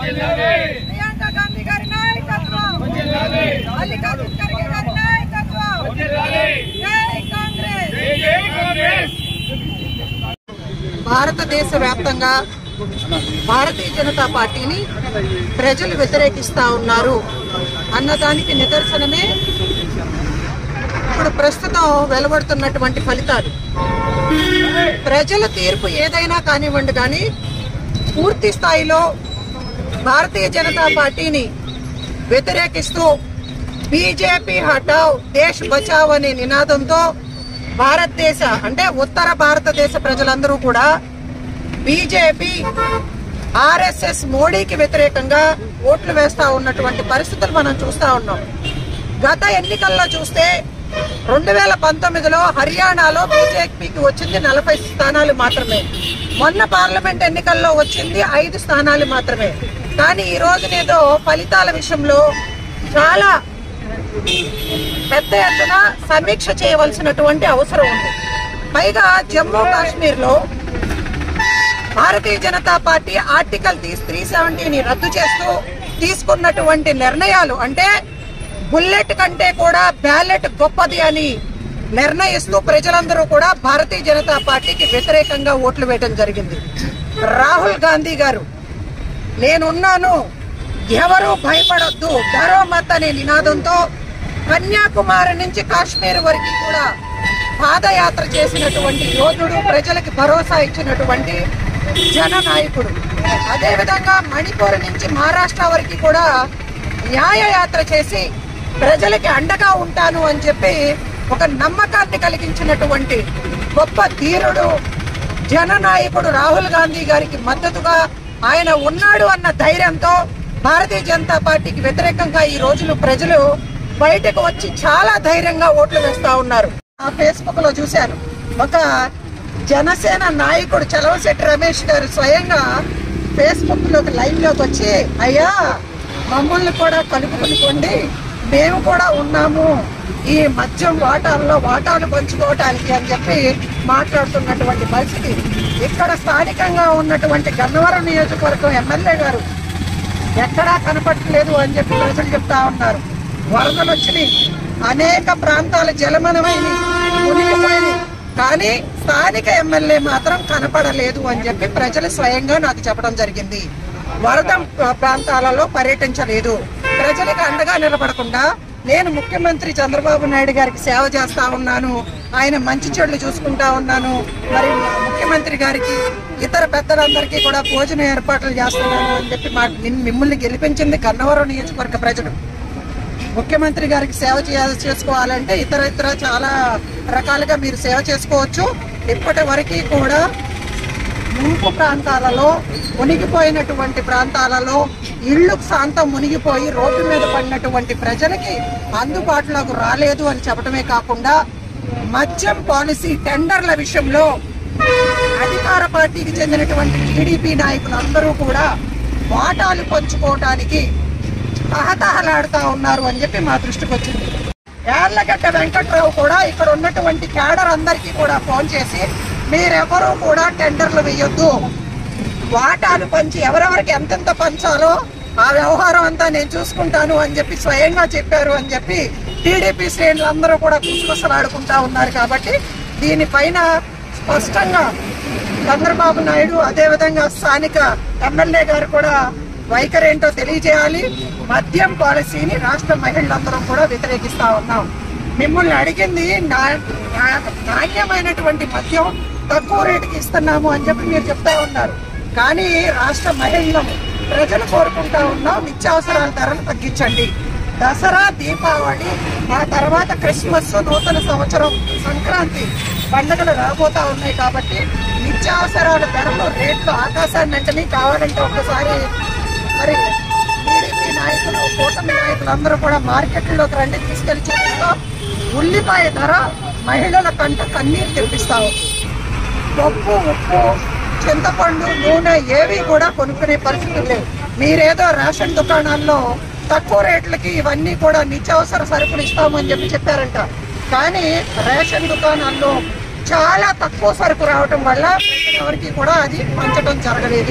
ప్రియాంక గాంధీ గారి నాయకత్వం, మల్లికార్జున ఖర్గే గారి నాయకత్వం, జై కాంగ్రెస్. భారతదేశ వ్యాప్తంగా భారతీయ జనతా పార్టీని ప్రజలు వ్యతిరేకిస్తా ఉన్నారు అన్నదానికి నిదర్శనమే ఇప్పుడు ప్రస్తుతం వెలువడుతున్నటువంటి ఫలితాలు. ప్రజల తీర్పు ఏదైనా కానివ్వండి, కానీ పూర్తి స్థాయిలో భారతీయ జనతా పార్టీని వ్యతిరేకిస్తూ బీజేపీ హటావ్ దేశ్ బచావ్ అనే నినాదంతో భారతదేశ అంటే ఉత్తర భారతదేశ ప్రజలందరూ కూడా బీజేపీ ఆర్ఎస్ఎస్ మోడీకి వ్యతిరేకంగా ఓట్లు వేస్తా ఉన్నటువంటి పరిస్థితులు మనం చూస్తా ఉన్నాం. గత ఎన్నికల్లో చూస్తే 2019లో హర్యానాలో బీజేపీకి వచ్చింది 40 స్థానాలు మాత్రమే. మొన్న పార్లమెంట్ ఎన్నికల్లో వచ్చింది 5 స్థానాలు మాత్రమే. కానీ ఈ రోజునేదో ఫలితాల విషయంలో చాలా పెద్ద ఎత్తున సమీక్ష చేయవలసినటువంటి అవసరం ఉంది. పైగా జమ్మూ కాశ్మీర్లో భారతీయ జనతా పార్టీ ఆర్టికల్ 370ని రద్దు చేస్తూ తీసుకున్నటువంటి నిర్ణయాలు అంటే బుల్లెట్ కంటే కూడా బ్యాలెట్ గొప్పది అని నిర్ణయిస్తూ ప్రజలందరూ కూడా భారతీయ జనతా పార్టీకి వ్యతిరేకంగా ఓట్లు వేయడం జరిగింది. రాహుల్ గాంధీ గారు నేనున్నాను, ఎవరూ భయపడొద్దు, డరో మత్ అనే నినాదంతో కన్యాకుమారి నుంచి కాశ్మీర్ వరకు కూడా పాదయాత్ర చేసినటువంటి యోధుడు, ప్రజలకు భరోసా ఇచ్చినటువంటి జననాయకుడు. అదేవిధంగా మణిపూర్ నుంచి మహారాష్ట్ర వరకు కూడా న్యాయయాత్ర చేసి ప్రజలకి అండగా ఉంటాను అని చెప్పి ఒక నమ్మకాన్ని కలిగించినటువంటి గొప్ప ధీరుడు, జననాయకుడు రాహుల్ గాంధీ గారికి మద్దతుగా ఆయన ఉన్నాడు అన్న ధైర్యంతో భారతీయ జనతా పార్టీకి వ్యతిరేకంగా ఈ రోజులు ప్రజలు బయటకు వచ్చి చాలా ధైర్యంగా ఓట్లు వేస్తా ఉన్నారు. ఆ ఫేస్బుక్ లో చూశాను, ఒక జనసేన నాయకుడు చలవశెట్టి రమేష్ గారు స్వయంగా ఫేస్బుక్ లోకి లైవ్ లోకి వచ్చి, అయ్యా మమ్మల్ని కూడా కలుపుకునికోండి, మేము కూడా ఉన్నాము ఈ మద్యం వాటాలు పంచుకోవటానికి అని చెప్పి మాట్లాడుతున్నటువంటి పరిస్థితి. ఇక్కడ స్థానికంగా ఉన్నటువంటి గన్నవరం నియోజకవర్గం ఎమ్మెల్యే గారు ఎక్కడా కనపడలేదు అని చెప్పి ప్రజలు చెప్తా ఉన్నారు. వరదలు వచ్చినాయి, అనేక ప్రాంతాలు జలమయమైనవి, మునిగిపోయినాయి, కానీ స్థానిక ఎమ్మెల్యే మాత్రం కనపడలేదు అని చెప్పి ప్రజలు స్వయంగా నాకు చెప్పడం జరిగింది. వరద ప్రాంతాలలో పర్యటించలేదు, ప్రజలకు అండగా నిలబడకుండా నేను ముఖ్యమంత్రి చంద్రబాబు నాయుడు గారికి సేవ చేస్తా ఉన్నాను, ఆయన మంచి చెడులు చూసుకుంటా ఉన్నాను, మరి ముఖ్యమంత్రి గారికి ఇతర పెద్దలందరికీ కూడా భోజన ఏర్పాట్లు చేస్తున్నాను అని చెప్పి మిమ్మల్ని గెలిపించింది గన్నవరం నియోజకవర్గ ప్రజలు. ముఖ్యమంత్రి గారికి సేవ చేసుకోవాలంటే ఇతర చాలా రకాలుగా మీరు సేవ చేసుకోవచ్చు. ఇప్పటి వరకు కూడా ముంపు ప్రాంతాలలో, మునిగిపోయినటువంటి ప్రాంతాలలో ఇళ్లు శాంతం మునిగిపోయి రోడ్డు మీద పడినటువంటి ప్రజలకి అందుబాటులోకి రాలేదు అని చెప్పడమే కాకుండా మద్యం పాలసీ టెండర్ల విషయంలో అధికార పార్టీకి చెందినటువంటి టీడీపీ నాయకులందరూ కూడా వాటాలు పంచుకోవటానికి తహతహలాడుతా ఉన్నారు అని చెప్పి మా దృష్టికి వచ్చింది. యార్లగడ్డ వెంకట్రావు కూడా ఇక్కడ ఉన్నటువంటి క్యాడర్ అందరికీ కూడా ఫోన్ చేసి, మీరెవరూ కూడా టెండర్లు వేయొద్దు, వాటాలు పంచి ఎవరెవరికి ఎంతెంత పంచాలో ఆ వ్యవహారం అంతా నేను చూసుకుంటాను అని చెప్పి స్వయంగా చెప్పారు అని చెప్పి టీడీపీ శ్రేణులందరూ కూడా గుసగుసలాడుకుంటా ఉన్నారు. కాబట్టి దీనిపైన స్పష్టంగా చంద్రబాబు నాయుడు అదేవిధంగా స్థానిక ఎమ్మెల్యే గారు కూడా వైఖరి ఏంటో తెలియజేయాలి. మద్యం పాలసీని రాష్ట్ర మహిళలందరూ కూడా వ్యతిరేకిస్తా ఉన్నాం. మిమ్మల్ని అడిగింది నాణ్యమైనటువంటి మద్యం తక్కువ రేటుకి ఇస్తున్నాము అని చెప్పి మీరు చెప్తా ఉన్నారు, కానీ రాష్ట్ర మహిళలు ప్రజలు కోరుకుంటా ఉన్నాం నిత్యావసరాల ధరలు తగ్గించండి. దసరా, దీపావళి, ఆ తర్వాత క్రిస్మస్, నూతన సంవత్సరం, సంక్రాంతి పండుగలు రాబోతా ఉన్నాయి. కాబట్టి నిత్యావసరాల ధరలు రేట్లు ఆకాశాన్ని కావాలంటే ఒకసారి మరి టీడీపీ నాయకులు, కూటమి నాయకులు అందరూ కూడా మార్కెట్లోకి రండి, తీసుకెళ్లి చూపిస్తాం. ఉల్లిపాయ ధర మహిళల కంట కన్నీరు తెప్పిస్తాము. పప్పు, ఉప్పు, చింతపండు, నూనె ఏవి కూడా కొనుక్కునే పరిస్థితులు లేవు. మీరేదో రేషన్ దుకాణాల్లో తక్కువ రేట్లకి ఇవన్నీ కూడా నిత్యావసర సరుకులు ఇస్తామని చెప్పారంట, కానీ రేషన్ దుకాణాల్లో చాలా తక్కువ సరుకు రావటం వల్ల ఎవరికి కూడా అది పంచడం జరగలేదు.